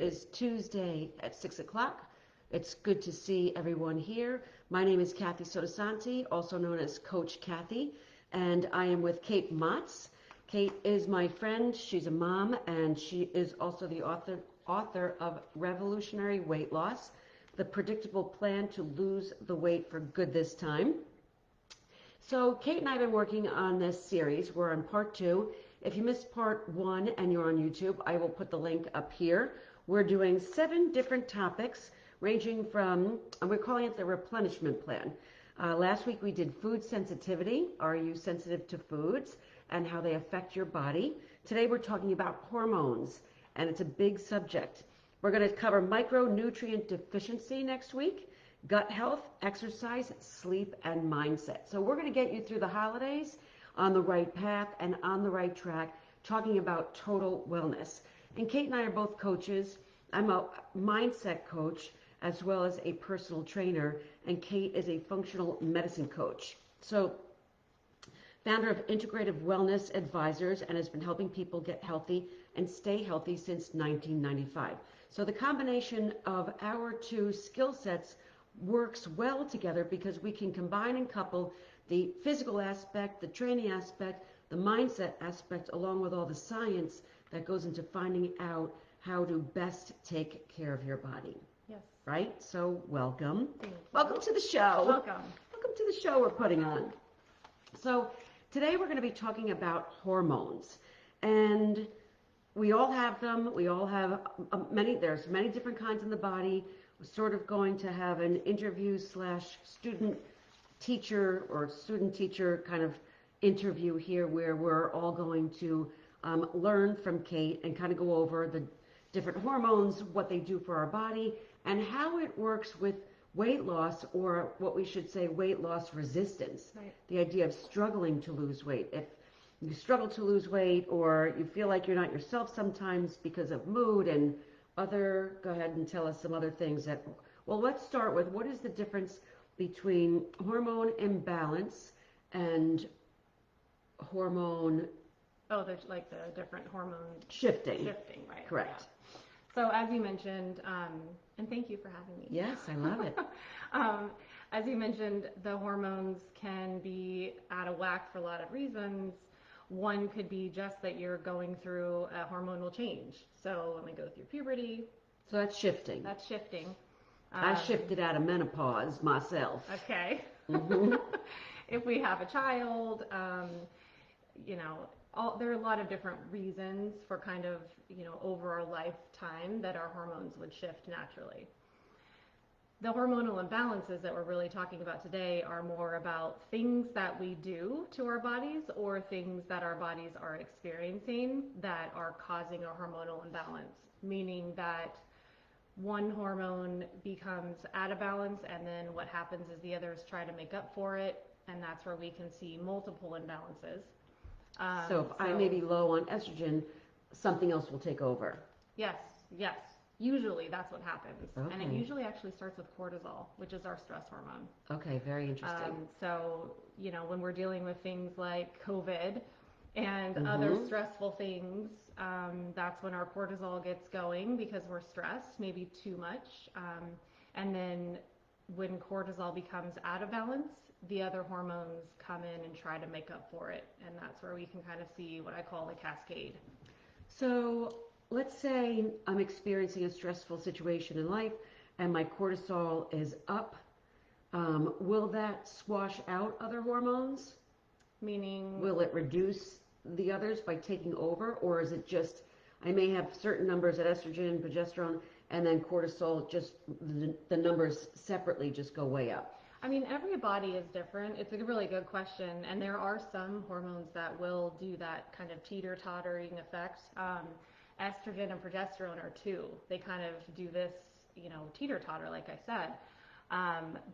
is Tuesday at 6 o'clock. It's good to see everyone here. My name is Kathi Sottosanti, also known as Coach Kathi, and I am with Kate Motz. Kate is my friend. She's a mom, and she is also the author of Revolutionary Weight Loss, the predictable plan to lose the weight for good this time. So Kate and I have been working on this series. We're on part 2. If you missed part 1 and you're on YouTube, I will put the link up here. We're doing 7 different topics ranging from, and we're calling it the replenishment plan. Last week we did food sensitivity. Are you sensitive to foods and how they affect your body? Today we're talking about hormones, and it's a big subject. We're going to cover micronutrient deficiency next week, gut health, exercise, sleep, and mindset. So we're going to get you through the holidays on the right path and on the right track, talking about total wellness. And Kate and I are both coaches. I'm a mindset coach as well as a personal trainer, and Kate is a functional medicine coach. So founder of Integrative Wellness Advisors, and has been helping people get healthy and stay healthy since 1995. So the combination of our 2 skill sets works well together because we can combine and couple the physical aspect, the training aspect, the mindset aspect, along with all the science that goes into finding out how to best take care of your body. Yes. Right? So welcome. Thank you. Welcome to the show. Welcome. Welcome to the show we're putting on. So today we're going to be talking about hormones. And we all have them. We all have there's many different kinds in the body. We're sort of going to have an interview / student teacher or student teacher kind of interview here where we're all going to learn from Kate and kind of go over the different hormones, what they do for our body, and how it works with weight loss, or what we should say, weight loss resistance. Right. The idea of struggling to lose weight. If you struggle to lose weight, or you feel like you're not yourself sometimes because of mood and go ahead and tell us some other things that, well, let's start with, what is the difference between hormone imbalance and hormone... Oh, there's like the different hormone shifting, right? Correct. Yeah. So as you mentioned, and thank you for having me. Yes, I love it. As you mentioned, the hormones can be out of whack for a lot of reasons. One could be just that you're going through a hormonal change. So when we go through puberty. So that's shifting. That's shifting. I shifted out of menopause myself. Okay. Mm-hmm. If we have a child, there are a lot of different reasons for kind of, over our lifetime that our hormones would shift naturally. The hormonal imbalances that we're really talking about today are more about things that we do to our bodies or things that our bodies are experiencing that are causing a hormonal imbalance, meaning that one hormone becomes out of balance, and then what happens is the others try to make up for it, and that's where we can see multiple imbalances. So if I may be low on estrogen, something else will take over. Yes. Usually that's what happens. Okay. And it usually actually starts with cortisol, which is our stress hormone. Okay, very interesting. So, when we're dealing with things like COVID and other stressful things, that's when our cortisol gets going because we're stressed, maybe too much. And then when cortisol becomes out of balance, the other hormones come in and try to make up for it. And that's where we can kind of see what I call the cascade. So let's say I'm experiencing a stressful situation in life and my cortisol is up. Will that squash out other hormones? Meaning? Will it reduce the others by taking over? Or is it just, I may have certain numbers at estrogen, progesterone, and then cortisol, just the numbers separately just go way up? I mean, every body is different. It's a really good question. And there are some hormones that will do that kind of teeter-tottering effect. Estrogen and progesterone are 2. They kind of do this, teeter-totter, like I said.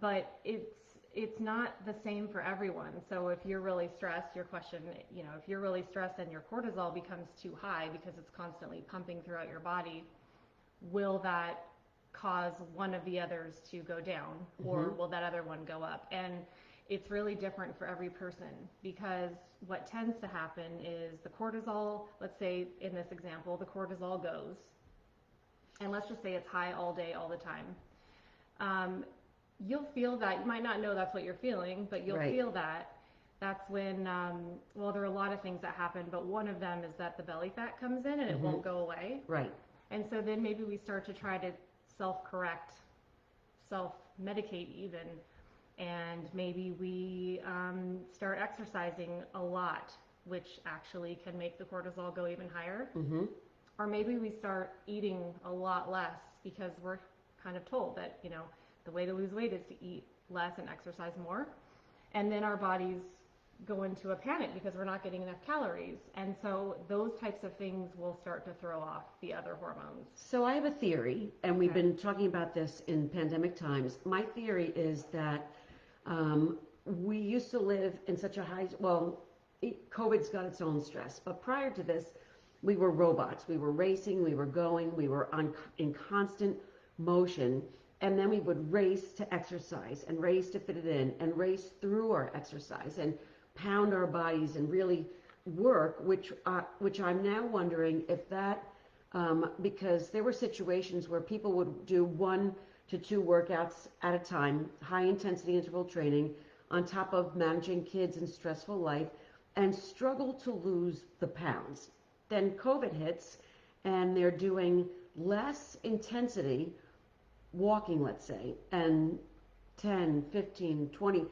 But it's not the same for everyone. So if you're really stressed, your question, if you're really stressed and your cortisol becomes too high because it's constantly pumping throughout your body, will that cause one of the others to go down, or will that other one go up? And it's really different for every person, because what tends to happen is the cortisol, let's say in this example, the cortisol goes, and let's just say it's high all day, all the time, you'll feel that. You might not know that's what you're feeling, but you'll feel that. That's when, well, there are a lot of things that happen, but one of them is that the belly fat comes in and it won't go away. Right. And so then maybe we start to try to self-correct, self-medicate even, and maybe we start exercising a lot, which actually can make the cortisol go even higher. Or maybe we start eating a lot less because we're kind of told that, you know, the way to lose weight is to eat less and exercise more. And then our bodies go into a panic because we're not getting enough calories. And so those types of things will start to throw off the other hormones. So I have a theory, and we've been talking about this in pandemic times. My theory is that we used to live in such a high, well, COVID's got its own stress, but prior to this, we were robots. We were racing, we were going, we were in constant motion, and then we would race to exercise and race to fit it in and race through our exercise and pound our bodies and really work, which I'm now wondering if that, because there were situations where people would do 1 to 2 workouts at a time, high intensity interval training, on top of managing kids and stressful life, and struggle to lose the pounds. Then COVID hits and they're doing less intensity walking, let's say, and 10, 15, 20,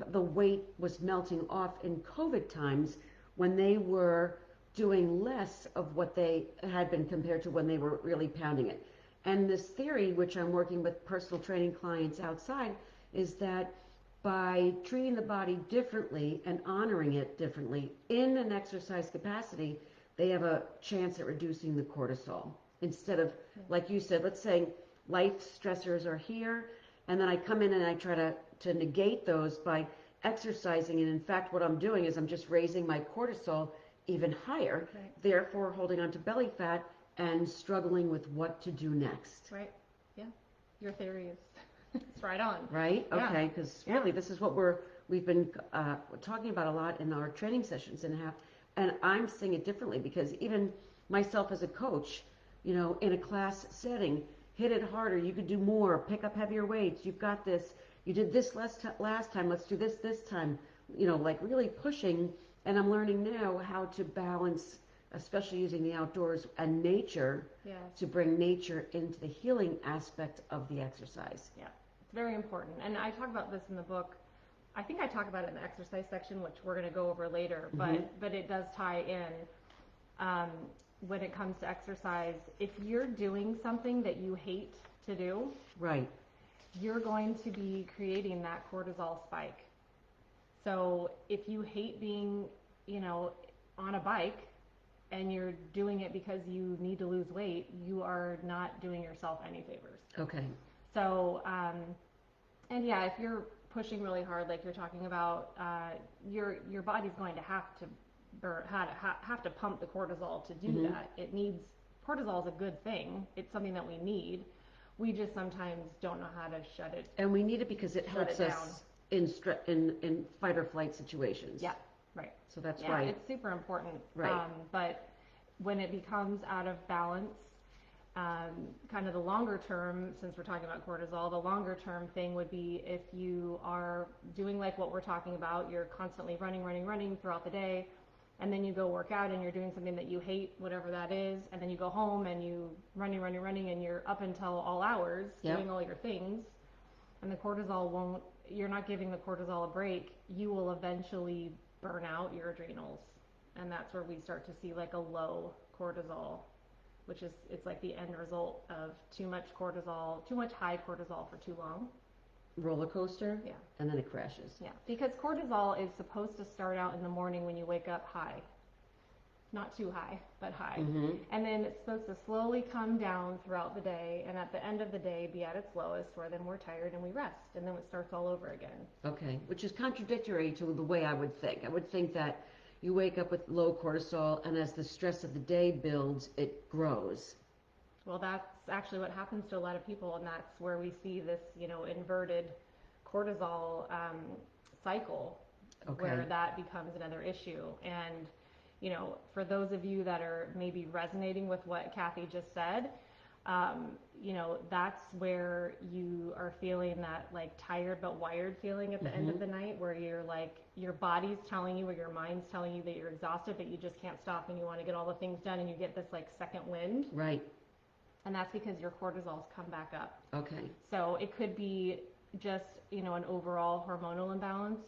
the weight was melting off in COVID times when they were doing less of what they had been compared to when they were really pounding it. And this theory, which I'm working with personal training clients outside, is that by treating the body differently and honoring it differently in an exercise capacity, they have a chance at reducing the cortisol. Instead of, like you said, let's say life stressors are here, and then I come in and I try to negate those by exercising. And in fact, what I'm doing is I'm just raising my cortisol even higher, therefore holding on to belly fat and struggling with what to do next. Right. Yeah. Your theory is it's right on. Right? Okay, because really this is what we've been talking about a lot in our training sessions, and I'm seeing it differently because even myself as a coach, you know, in a class setting, hit it harder, you could do more, pick up heavier weights, you've got this, you did this last time, let's do this time, you know, like really pushing. And I'm learning now how to balance, especially using the outdoors and nature, to bring nature into the healing aspect of the exercise. Yeah, it's very important. And I talk about this in the book. I think I talk about it in the exercise section, which we're going to go over later, but it does tie in when it comes to exercise. If you're doing something that you hate to do, you're going to be creating that cortisol spike. So if you hate being, you know, on a bike and you're doing it because you need to lose weight, you are not doing yourself any favors. Okay. So, and yeah, if you're pushing really hard, like you're talking about, your body's going to have to pump the cortisol to do that. It needs, cortisol is a good thing. It's something that we need. We just sometimes don't know how to shut it. And we need it because it helps us in fight or flight situations. Yeah, right. So that's right. It's super important. Right. But when it becomes out of balance, kind of the longer term, since we're talking about cortisol, the longer term thing would be if you are doing like what we're talking about, you're constantly running throughout the day, and then you go work out and you're doing something that you hate, whatever that is, and then you go home and you running, and you're up until all hours doing all your things, and the cortisol won't, you're not giving the cortisol a break, you will eventually burn out your adrenals. And that's where we start to see like a low cortisol, which is, it's like the end result of too much cortisol, too much high cortisol for too long. Roller coaster. Yeah. And then it crashes. Yeah. Because cortisol is supposed to start out in the morning when you wake up high. Not too high, but high. And then it's supposed to slowly come down throughout the day, and at the end of the day be at its lowest, where then we're tired and we rest, and then it starts all over again. Okay, which is contradictory to the way I would think. I would think that you wake up with low cortisol, and as the stress of the day builds, it grows. Well, that's actually what happens to a lot of people, and that's where we see this, you know, inverted cortisol cycle, where that becomes another issue. And you know, for those of you that are maybe resonating with what Kathi just said, You know, that's where you are feeling that like tired but wired feeling at the end of the night, where you're like, your body's telling you or your mind's telling you that you're exhausted, but you just can't stop and you want to get all the things done, and you get this like second wind. Right. And that's because your cortisol's come back up. Okay. So it could be just, you know, an overall hormonal imbalance,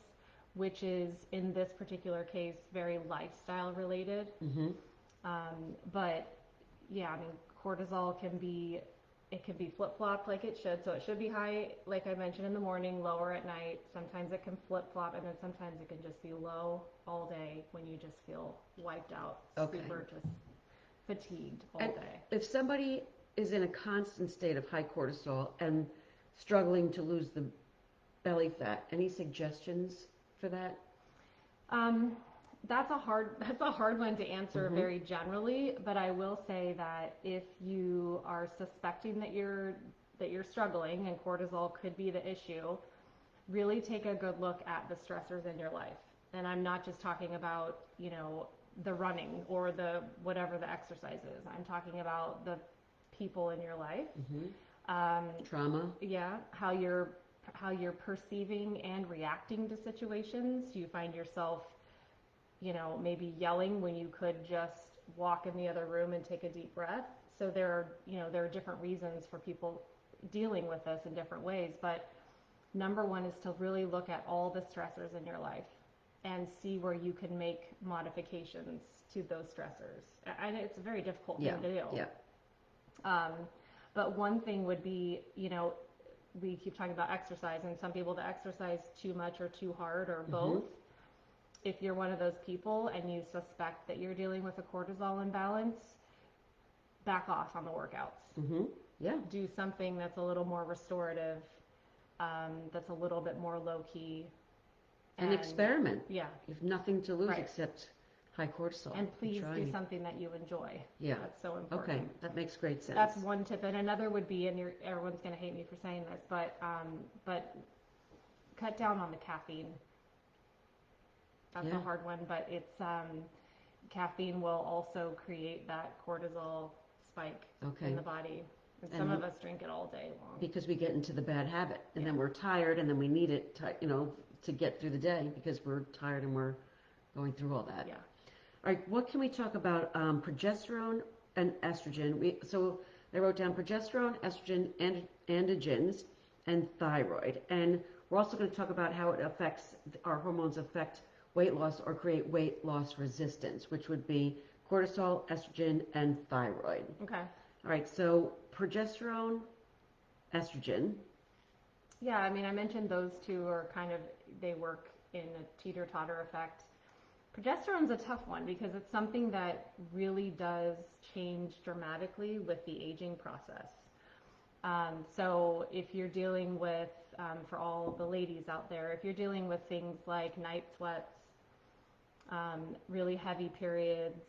which is in this particular case very lifestyle related. But yeah, I mean, cortisol can be, it can be flip-flopped like it should. So it should be high, like I mentioned, in the morning, lower at night. Sometimes it can flip-flop, and then sometimes it can just be low all day when you just feel wiped out, super just fatigued all day. If somebody is in a constant state of high cortisol and struggling to lose the belly fat, any suggestions for that? That's a hard one to answer very generally, but I will say that if you are suspecting that you're struggling and cortisol could be the issue, really take a good look at the stressors in your life. And I'm not just talking about, you know, the running or the whatever the exercise is. I'm talking about the people in your life. Trauma. Yeah, how you're perceiving and reacting to situations. Do you find yourself, you know, maybe yelling when you could just walk in the other room and take a deep breath? So there are different reasons for people dealing with this in different ways, but number one is to really look at all the stressors in your life and see where you can make modifications to those stressors. And it's a very difficult thing to do. But one thing would be, you know, we keep talking about exercise, and some people that exercise too much or too hard or both. If you're one of those people and you suspect that you're dealing with a cortisol imbalance, back off on the workouts. Do something that's a little more restorative, that's a little bit more low-key. And experiment. Yeah. You have nothing to lose except high cortisol. And please do something that you enjoy. Yeah. That's so important. Okay, that makes great sense. That's one tip. And another would be, and everyone's going to hate me for saying this, but cut down on the caffeine. That's a hard one, but it's caffeine will also create that cortisol spike in the body. And some of us drink it all day long. Because we get into the bad habit, and then we're tired, and then we need it, to get through the day because we're tired and we're going through all that. Yeah. All right, what can we talk about? Progesterone and estrogen. So I wrote down progesterone, estrogen, androgens, and thyroid. And we're also going to talk about how it affects, our hormones affect weight loss or create weight loss resistance, which would be cortisol, estrogen, and thyroid. Okay. All right, so progesterone, estrogen. Yeah, I mean, I mentioned those two are they work in a teeter-totter effect. Progesterone's a tough one because it's something that really does change dramatically with the aging process. So if you're dealing with, for all the ladies out there, if you're dealing with things like night sweats, really heavy periods,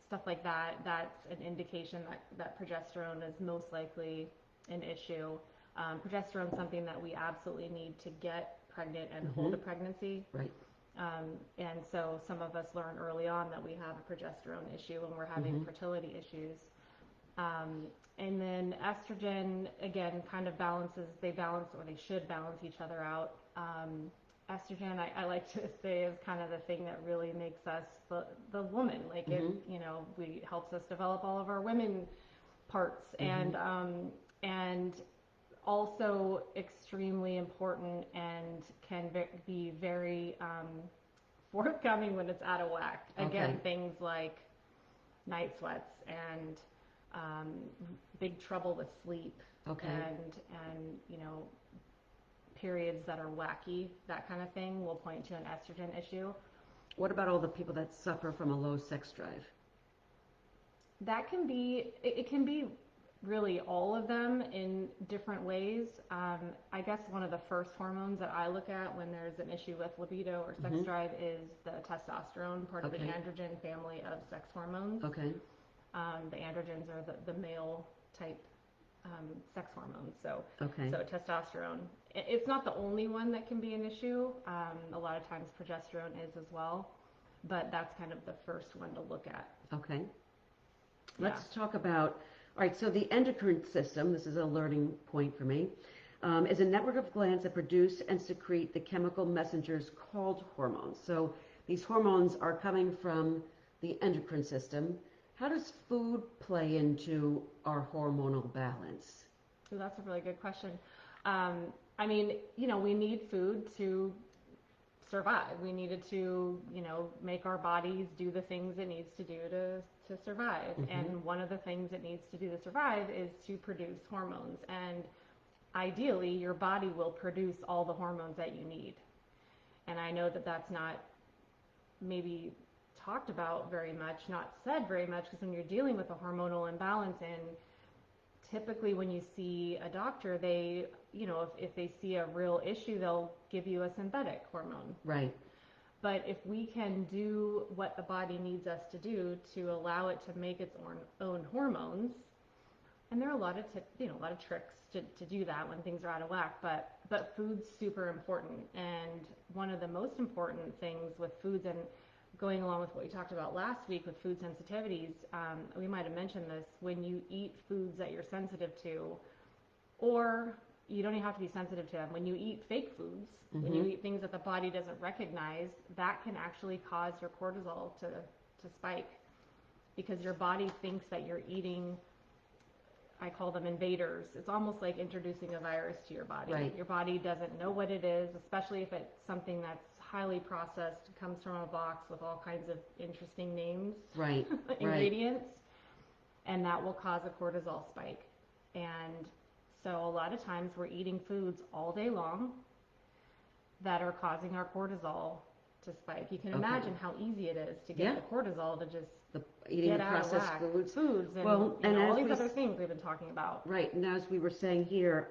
stuff like that, that's an indication that progesterone is most likely an issue. Progesterone is something that we absolutely need to get pregnant and hold a pregnancy. Right. And so some of us learn early on that we have a progesterone issue when we're having fertility issues. And then estrogen, again, kind of they balance, or they should balance each other out. Estrogen, I like to say, is kind of the thing that really makes us the woman. Like it, helps us develop all of our women parts, and also extremely important and can be very forthcoming when it's out of whack. Again, things like night sweats and big trouble with sleep, and periods that are wacky, that kind of thing will point to an estrogen issue. What about all the people that suffer from a low sex drive? That can be, it can be really all of them in different ways. I guess one of the first hormones that I look at when there's an issue with libido or sex drive is the testosterone, part of the androgen family of sex hormones. The androgens are the male type sex hormones. So testosterone. It's not the only one that can be an issue. A lot of times progesterone is as well, but that's kind of the first one to look at. Okay. Let's talk about All right, so the endocrine system, this is a learning point for me, is a network of glands that produce and secrete the chemical messengers called hormones. So these hormones are coming from the endocrine system. How does food play into our hormonal balance? So that's a really good question. I mean, we need food to survive. We needed to, make our bodies do the things it needs to do to survive. And one of the things it needs to do to survive is to produce hormones. And ideally, your body will produce all the hormones that you need. And I know that that's not maybe talked about very much, not said very much, because when you're dealing with a hormonal imbalance, and typically when you see a doctor, they, if they see a real issue, they'll give you a synthetic hormone. Right. But if we can do what the body needs us to do to allow it to make its own hormones, and there are a lot of tricks to do that when things are out of whack, but food's super important. And one of the most important things with foods, and going along with what we talked about last week with food sensitivities, we might have mentioned this, when you eat foods that you're sensitive to, or you don't even have to be sensitive to them, when you eat fake foods, when you eat things that the body doesn't recognize, that can actually cause your cortisol to spike, because your body thinks that you're eating, I call them invaders. It's almost like introducing a virus to your body. Right. Your body doesn't know what it is, especially if it's something that's highly processed, comes from a box with all kinds of interesting names, right, ingredients, and that will cause a cortisol spike. And so a lot of times we're eating foods all day long that are causing our cortisol to spike. You can imagine how easy it is to get the cortisol to just eating get out processed of whack. foods. And, well, and all these other things we've been talking about. Right, and as we were saying here,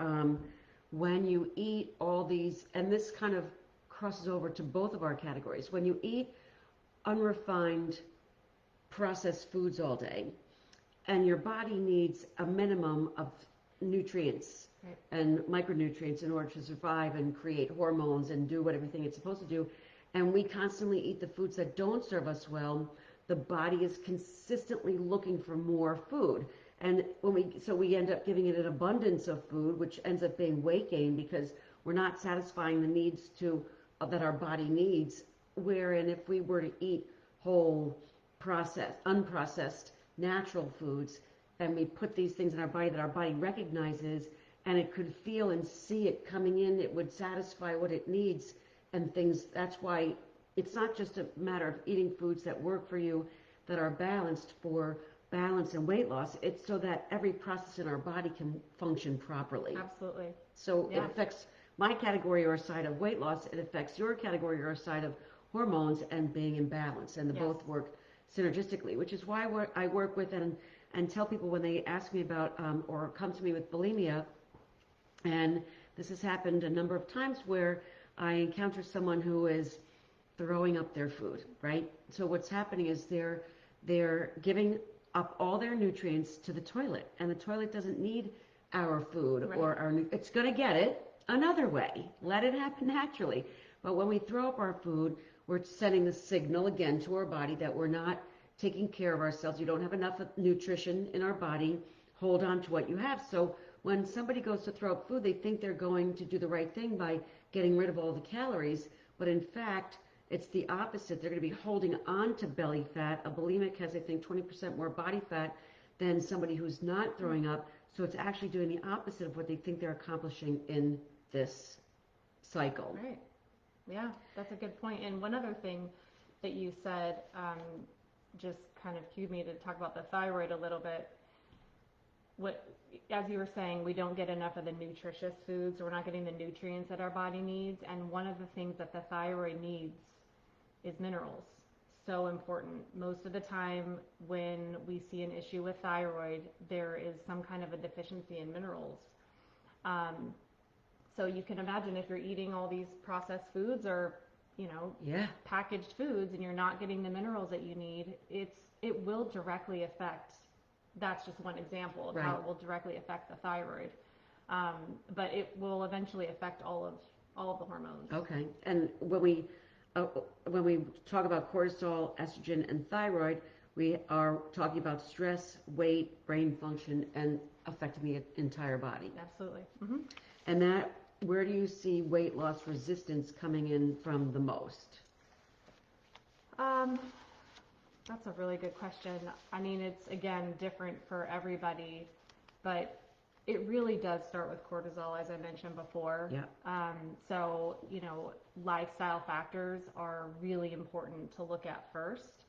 when you eat all these, and this kind of crosses over to both of our categories, when you eat unrefined processed foods all day, and your body needs a minimum of nutrients and micronutrients in order to survive and create hormones and do what everything it's supposed to do, and we constantly eat the foods that don't serve us well, the body is consistently looking for more food. And we end up giving it an abundance of food, which ends up being weight gain, because we're not satisfying the needs that our body needs. Wherein if we were to eat whole, unprocessed, natural foods, and we put these things in our body that our body recognizes, and it could feel and see it coming in, it would satisfy what it needs and things. That's why it's not just a matter of eating foods that work for you, that are balanced for balance and weight loss. It's so that every process in our body can function properly. Absolutely. So it affects my category or side of weight loss. It affects your category or side of hormones and being in balance. And they both work synergistically, which is why I work with and tell people when they ask me about or come to me with bulimia. And this has happened a number of times where I encounter someone who is throwing up their food, right? So what's happening is they're giving up all their nutrients to the toilet, and the toilet doesn't need our food or it's going to get it another way. Let it happen naturally. But when we throw up our food, we're sending the signal again to our body that we're not taking care of ourselves. You don't have enough nutrition in our body. Hold on to what you have. So when somebody goes to throw up food, they think they're going to do the right thing by getting rid of all the calories, but in fact, it's the opposite. They're going to be holding on to belly fat. A bulimic has, I think, 20% more body fat than somebody who's not throwing up. So it's actually doing the opposite of what they think they're accomplishing in this cycle. Right. Yeah, that's a good point. And one other thing that you said just kind of cued me to talk about the thyroid a little bit. As you were saying, we don't get enough of the nutritious foods, or we're not getting the nutrients that our body needs. And one of the things that the thyroid needs is minerals. So important. Most of the time when we see an issue with thyroid, there is some kind of a deficiency in minerals. So you can imagine if you're eating all these processed foods or, packaged foods, and you're not getting the minerals that you need, it will directly affect. That's just one example of how it will directly affect the thyroid. But it will eventually affect all of the hormones. Okay. And when we talk about cortisol, estrogen, and thyroid, We are talking about stress, weight, brain function, and affecting the entire body. Absolutely. Mm-hmm. And that, where do you see weight loss resistance coming in from the most? That's a really good question. I mean, it's, again, different for everybody, but it really does start with cortisol, as I mentioned before. Yeah. So, you know, lifestyle factors are really important to look at first.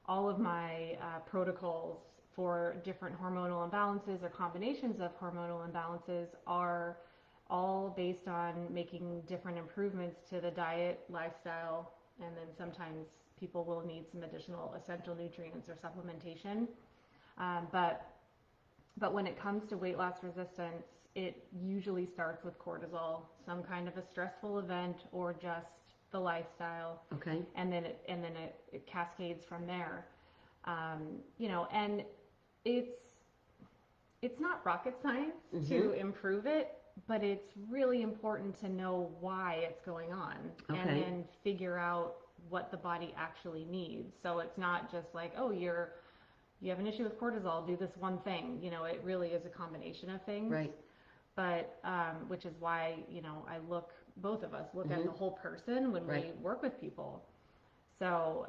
All of my protocols for different hormonal imbalances or combinations of hormonal imbalances are all based on making different improvements to the diet, lifestyle, and then sometimes people will need some additional essential nutrients or supplementation. But when it comes to weight loss resistance, it usually starts with cortisol, some kind of a stressful event or just the lifestyle. Okay. And then it cascades from there. You know, and it's not rocket science to improve it, but it's really important to know why it's going on and then figure out what the body actually needs. So it's not just like, oh, you have an issue with cortisol, do this one thing. You know, it really is a combination of things. Right. But which is why, you know, both of us look at the whole person when we work with people. So,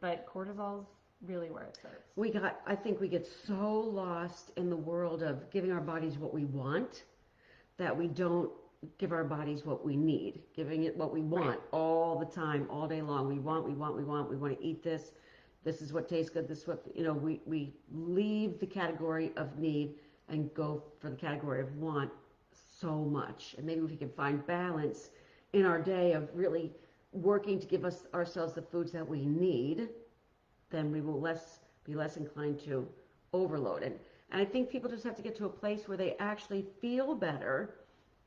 but cortisol's really where it starts. I think we get so lost in the world of giving our bodies what we want that we don't give our bodies what we need, giving it what we want all the time, all day long. We want to eat this. This is what tastes good. This is what, you know, we leave the category of need and go for the category of want so much. And maybe if we can find balance in our day of really working to give ourselves the foods that we need, then we will be less inclined to overload it. And I think people just have to get to a place where they actually feel better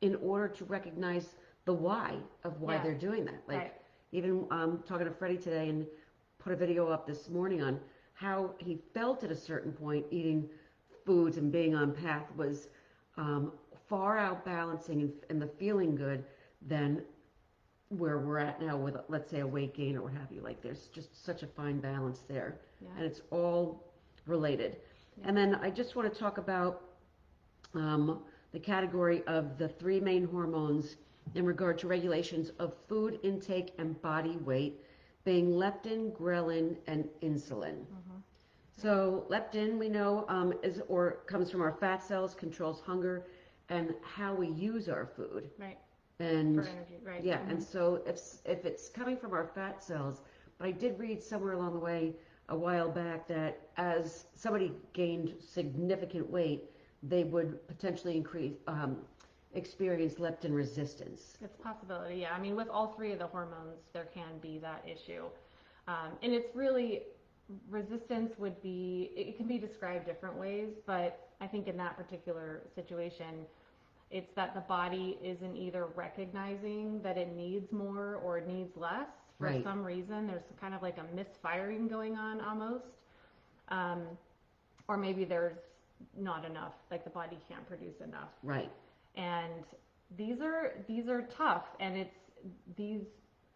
in order to recognize the why of why they're doing that. Like even talking to Freddie today and put a video up this morning on how he felt at a certain point eating foods and being on path was far out balancing and the feeling good than where we're at now with, let's say, a weight gain or what have you. Like there's just such a fine balance there, and it's all related. And then I just want to talk about the category of the three main hormones in regard to regulations of food intake and body weight, being leptin, ghrelin, and insulin. So leptin, we know, comes from our fat cells, controls hunger, and how we use our food. Right. And for energy, right? Yeah, and so if it's coming from our fat cells, but I did read somewhere along the way a while back that as somebody gained significant weight, they would potentially experience leptin resistance. It's a possibility, yeah. I mean, with all three of the hormones, there can be that issue. And it's really, resistance it can be described different ways, but I think in that particular situation, it's that the body isn't either recognizing that it needs more or it needs less for some reason. There's kind of like a misfiring going on almost. Or maybe there's not enough, like the body can't produce enough. Right. And these are tough, and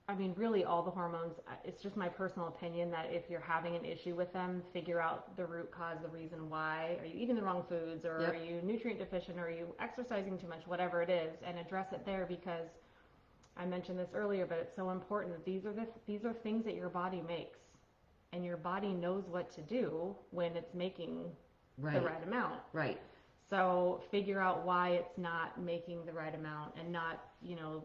I mean, really all the hormones, it's just my personal opinion that if you're having an issue with them, figure out the root cause, the reason why. Are you eating the wrong foods, or are you nutrient deficient, or are you exercising too much, whatever it is, and address it there, because I mentioned this earlier, but it's so important that these are things that your body makes, and your body knows what to do when it's making the right amount. Right. So figure out why it's not making the right amount, and not, you know,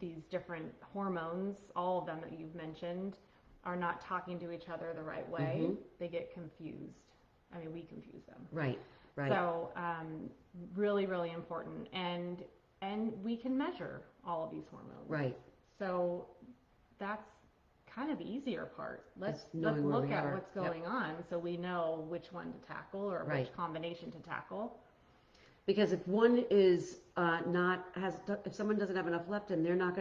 these different hormones, all of them that you've mentioned, are not talking to each other the right way. They get confused. I mean, we confuse them. Right. So really, really important. And we can measure all of these hormones. Right. So that's kind of the easier part. Let's look at what's going on, so we know which one to tackle, or which combination to tackle. Because if one is if someone doesn't have enough leptin, they're not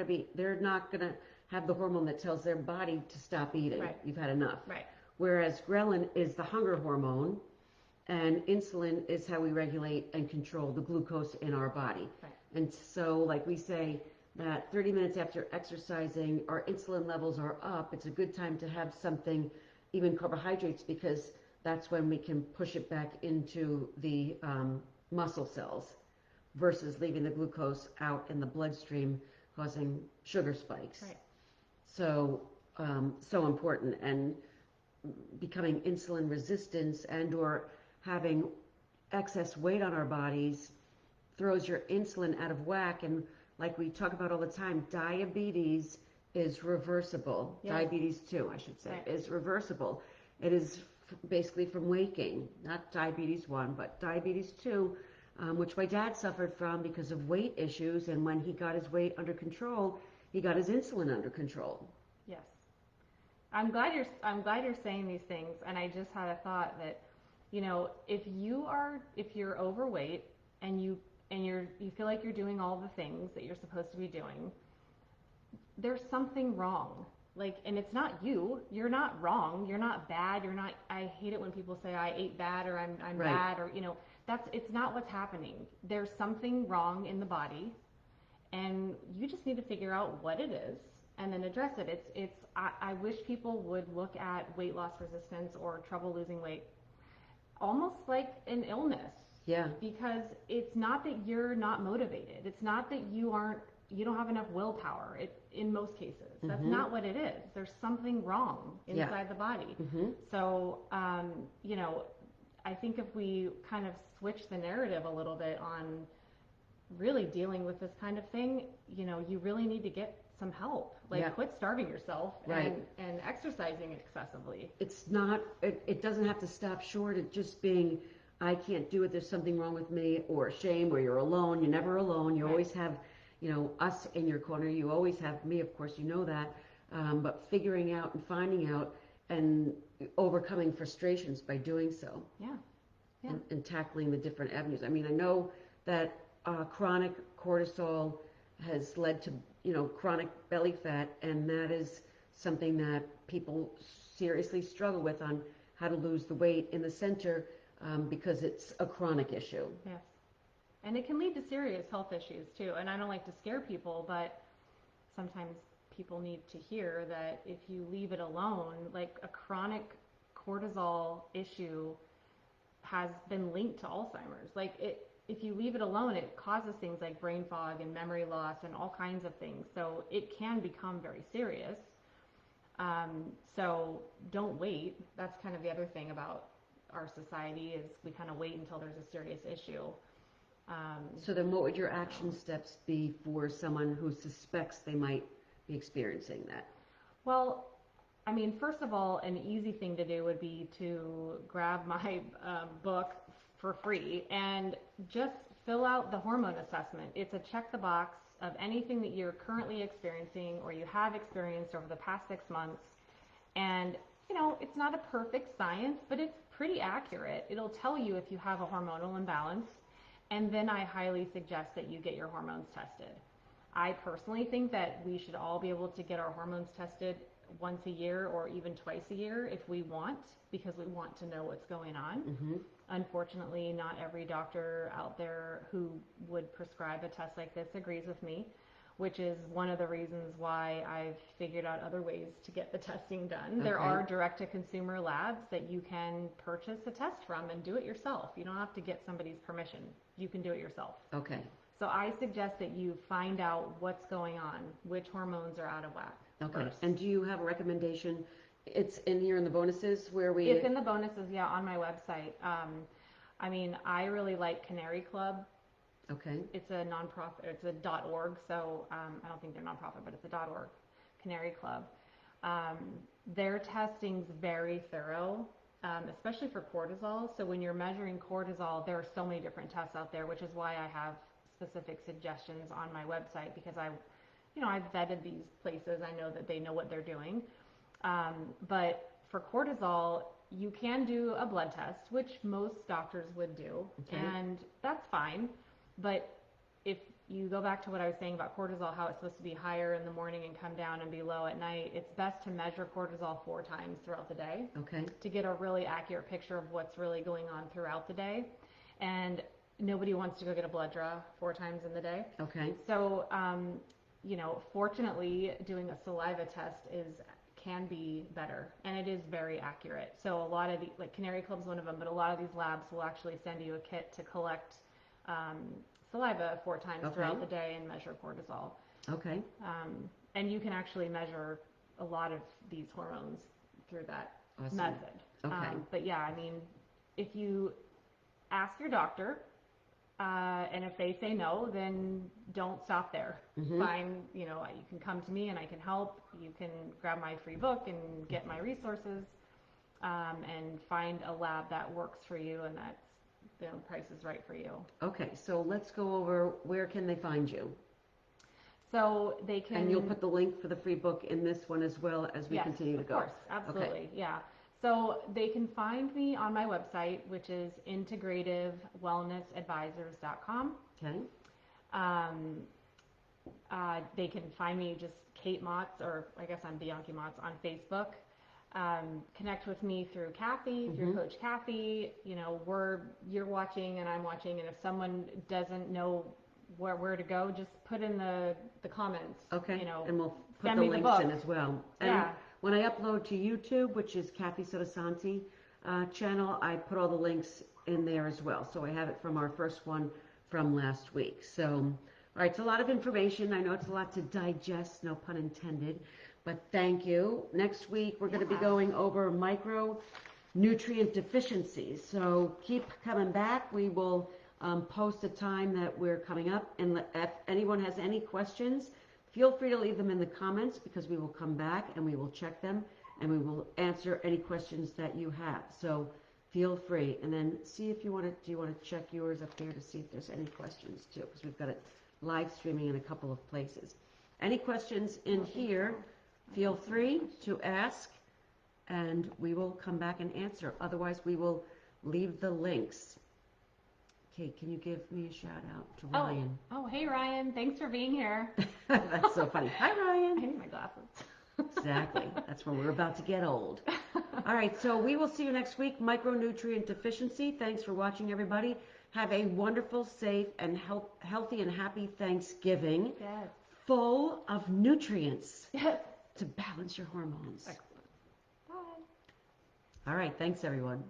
going to have the hormone that tells their body to stop eating. Right. You've had enough. Right. Whereas ghrelin is the hunger hormone, and insulin is how we regulate and control the glucose in our body. Right. And so, like we say, that 30 minutes after exercising, our insulin levels are up. It's a good time to have something even carbohydrates, because that's when we can push it back into the muscle cells versus leaving the glucose out in the bloodstream causing sugar spikes. Right. So, so important. And becoming insulin resistance and or having excess weight on our bodies throws your insulin out of whack. And like we talk about all the time, diabetes is reversible. Yes. Diabetes 2, I should say, Right. is reversible. It is basically from weight gain, not diabetes 1, but diabetes 2, which my dad suffered from because of weight issues. And when he got his weight under control, he got his insulin under control. Yes. I'm glad you're saying these things, and I just had a thought that, you know, if you're overweight and you feel like you're doing all the things that you're supposed to be doing, there's something wrong. Like, and it's not you. You're not wrong. You're not bad. You're not. I hate it when people say I ate bad or I'm Right. bad, or, you know, it's not what's happening. There's something wrong in the body, and you just need to figure out what it is and then address it. I wish people would look at weight loss resistance or trouble losing weight almost like an illness. Yeah. Because it's not that you're not motivated. It's not that you don't have enough willpower. In most cases, that's not what it is. There's something wrong inside the body. So, you know, I think if we kind of switch the narrative a little bit on really dealing with this kind of thing, you know, you really need to get some help. Like, quit starving yourself and exercising excessively. It's not, it doesn't have to stop short of just being, I can't do it, there's something wrong with me, or shame, or you're alone. You're never alone. You always have, you know, us in your corner. You always have me, of course, you know that. But figuring out and finding out and overcoming frustrations by doing so. Yeah. And tackling the different avenues. I mean, I know that chronic cortisol has led to, you know, chronic belly fat, and that is something that people seriously struggle with on how to lose the weight in the center, because it's a chronic issue. Yes. And it can lead to serious health issues too. And I don't like to scare people, but sometimes people need to hear that if you leave it alone, like a chronic cortisol issue has been linked to Alzheimer's. Like, if you leave it alone, it causes things like brain fog and memory loss and all kinds of things. So it can become very serious. So don't wait. That's kind of the other thing about our society, is we kind of wait until there's a serious issue. So then what would your action steps be for someone who suspects they might be experiencing that? Well, I mean, first of all, an easy thing to do would be to grab my book for free and just fill out the hormone assessment. It's a check the box of anything that you're currently experiencing or you have experienced over the past 6 months. And, you know, it's not a perfect science, but it's pretty accurate. It'll tell you if you have a hormonal imbalance. And then I highly suggest that you get your hormones tested. I personally think that we should all be able to get our hormones tested once a year or even twice a year if we want, because we want to know what's going on. Unfortunately, not every doctor out there who would prescribe a test like this agrees with me, which is one of the reasons why I've figured out other ways to get the testing done. There are direct-to-consumer labs that you can purchase a test from and do it yourself. You don't have to get somebody's permission. You can do it yourself. Okay. So I suggest that you find out what's going on, which hormones are out of whack. Okay. First. And do you have a recommendation? It's in here in the bonuses where we... It's in the bonuses, yeah, on my website. I mean, I really like Canary Club. Okay. It's a nonprofit. It's a .org, so I don't think they're nonprofit, but it's a .org, Canary Club. Their testing's very thorough, especially for cortisol. So when you're measuring cortisol, there are so many different tests out there, which is why I have specific suggestions on my website, because I've vetted these places. I know that they know what they're doing. But for cortisol, you can do a blood test, which most doctors would do, and that's fine. But if you go back to what I was saying about cortisol, how it's supposed to be higher in the morning and come down and be low at night, it's best to measure cortisol 4 times throughout the day to get a really accurate picture of what's really going on throughout the day. And nobody wants to go get a blood draw 4 times in the day. Okay. So, you know, fortunately, doing a saliva test can be better, and it is very accurate. So a lot of the, like Canary Club's one of them, but a lot of these labs will actually send you a kit to collect saliva 4 times throughout the day and measure cortisol. Okay. And you can actually measure a lot of these hormones through that method. Okay. But yeah, I mean, if you ask your doctor, and if they say no, then don't stop there. Fine, you know, you can come to me and I can help. You can grab my free book and get my resources, and find a lab that works for you and that's, the price is right for you. Okay, so let's go over where can they find you? So they can... And you'll put the link for the free book in this one as well as we continue to go. Of course, absolutely, okay. Yeah. So they can find me on my website, which is integrativewellnessadvisors.com. Okay. They can find me just Kate Motz, or I guess I'm Bianchi Motz on Facebook. Connect with me through Kathi, through Coach Kathi. You know, you're watching and I'm watching, and if someone doesn't know where to go, just put in the comments. Okay. You know, and we'll put the links in as well. And yeah. When I upload to YouTube, which is Kathi Sottosanti channel, I put all the links in there as well. So I have it from our first one from last week. So, all right, it's a lot of information. I know it's a lot to digest, no pun intended, but thank you. Next week, we're going to be going over micronutrient deficiencies. So keep coming back. We will post a time that we're coming up. And if anyone has any questions, feel free to leave them in the comments, because we will come back and we will check them and we will answer any questions that you have. So feel free, and then see if you want to, do you want to check yours up there to see if there's any questions too, because we've got it live streaming in a couple of places. Any questions in here, feel free to ask and we will come back and answer. Otherwise, we will leave the links. Kate, can you give me a shout out to Ryan? Oh, hey Ryan, thanks for being here. That's so funny. Hi Ryan. I need my glasses. Exactly. That's when we're about to get old. All right, so we will see you next week. Micronutrient deficiency. Thanks for watching, everybody. Have a wonderful, safe, and healthy and happy Thanksgiving. Yes. Full of nutrients. Yes. To balance your hormones. Excellent. Bye. All right, thanks everyone.